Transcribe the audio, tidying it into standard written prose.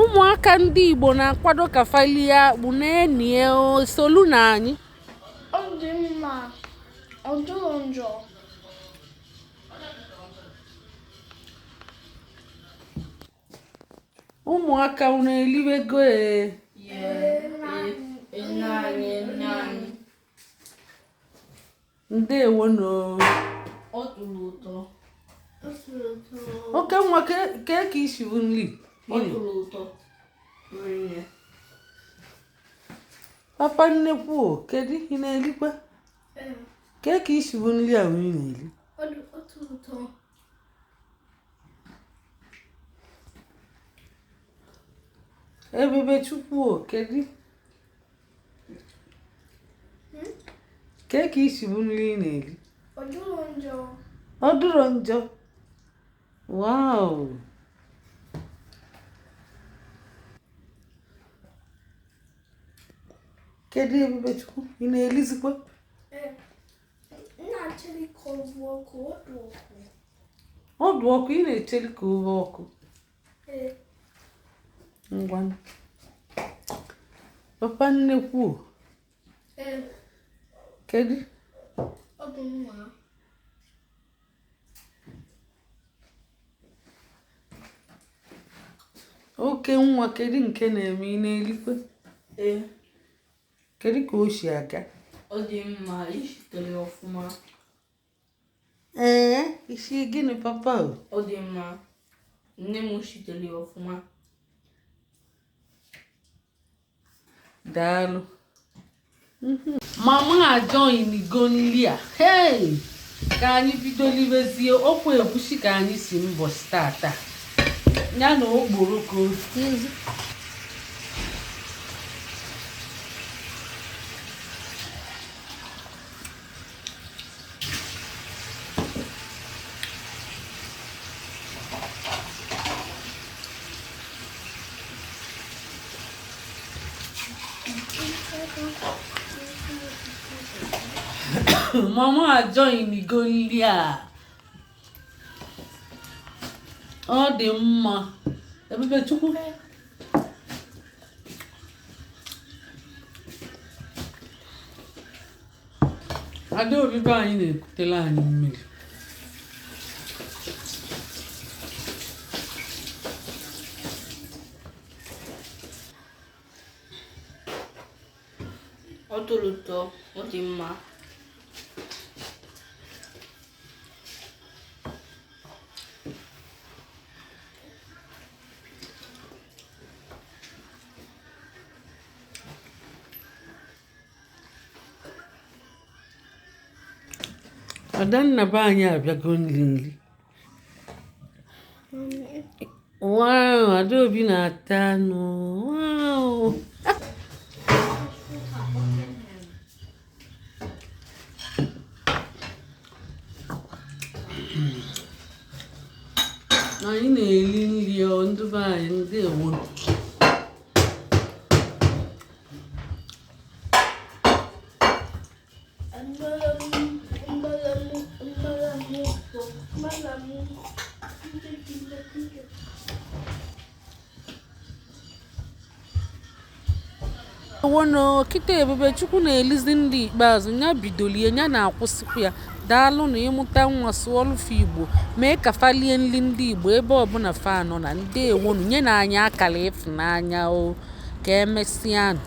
Ụmụaka ndị Igbo na-akwado ka fa lie akpụ na-enie solu na anyị. Ọ dị mma, ọ dịrọ njọ. Ụmụaka unu eliwego ndewo no. Ọ tụrụ ụtọ. Oke nwa ka isi bụ nri. Ọ tụrụ ụtọ. Papa nnekwu kedu ị na-elikwa? Ka isi bụ nri a ị na-eli? Ọ tụrụ ụtọ. Ebube Chukwu kedu? Ka isi bụ nri ị na-eli? Ọ dịrọ njọ. Ọ dịrọ njọ. Wow. Kedu Ebube Chukwu ị na-elizikwa? Na-achịrị ka ọ bụ ọkụ, ọ dị ọkụ ị na-echeri ka ọ bụ ọkụ. Ngwa papa nnekwu kedu? Ọ bụ mma. Oke nwa kedu nke na-eme ị na-elikwa? Kedu ka o si aga? Ọ dị mma, ishitere ọfụma. Isi gịnị papa? Ọ dị mma, nne m shitere ọfụma. Daalụ. Mama ajoinigo nri a. Hey! Ka anyị bido libezie okwu egusi ka anyị si mbọsị tata. Ya na okporoko. Mama ajoinigo nri a. Ọ dị mma. Ebube Chukwu. Adaobi be anyị na-ekutela anyị mmiri. Ọ tụrụ ụtọ, ọ dị mma. Adanna be anyị abịago nri. Wow, Adaobi na-ata anụ. Wow. Anyị na-eri nri ndị be anyị ndewo. Wono kịta Ebube Chukwu na-elizi ndị ikpeazụ ya bidolie ya na-akwụsịkwa ya. Daalụ na ịmụta nwa sụọlụfe Igbo mee ka falie nri ndị Igbo ebe ọbụla fa nọ na ndewo nye na anyị akara ịfụnanya o ka emesịanụ.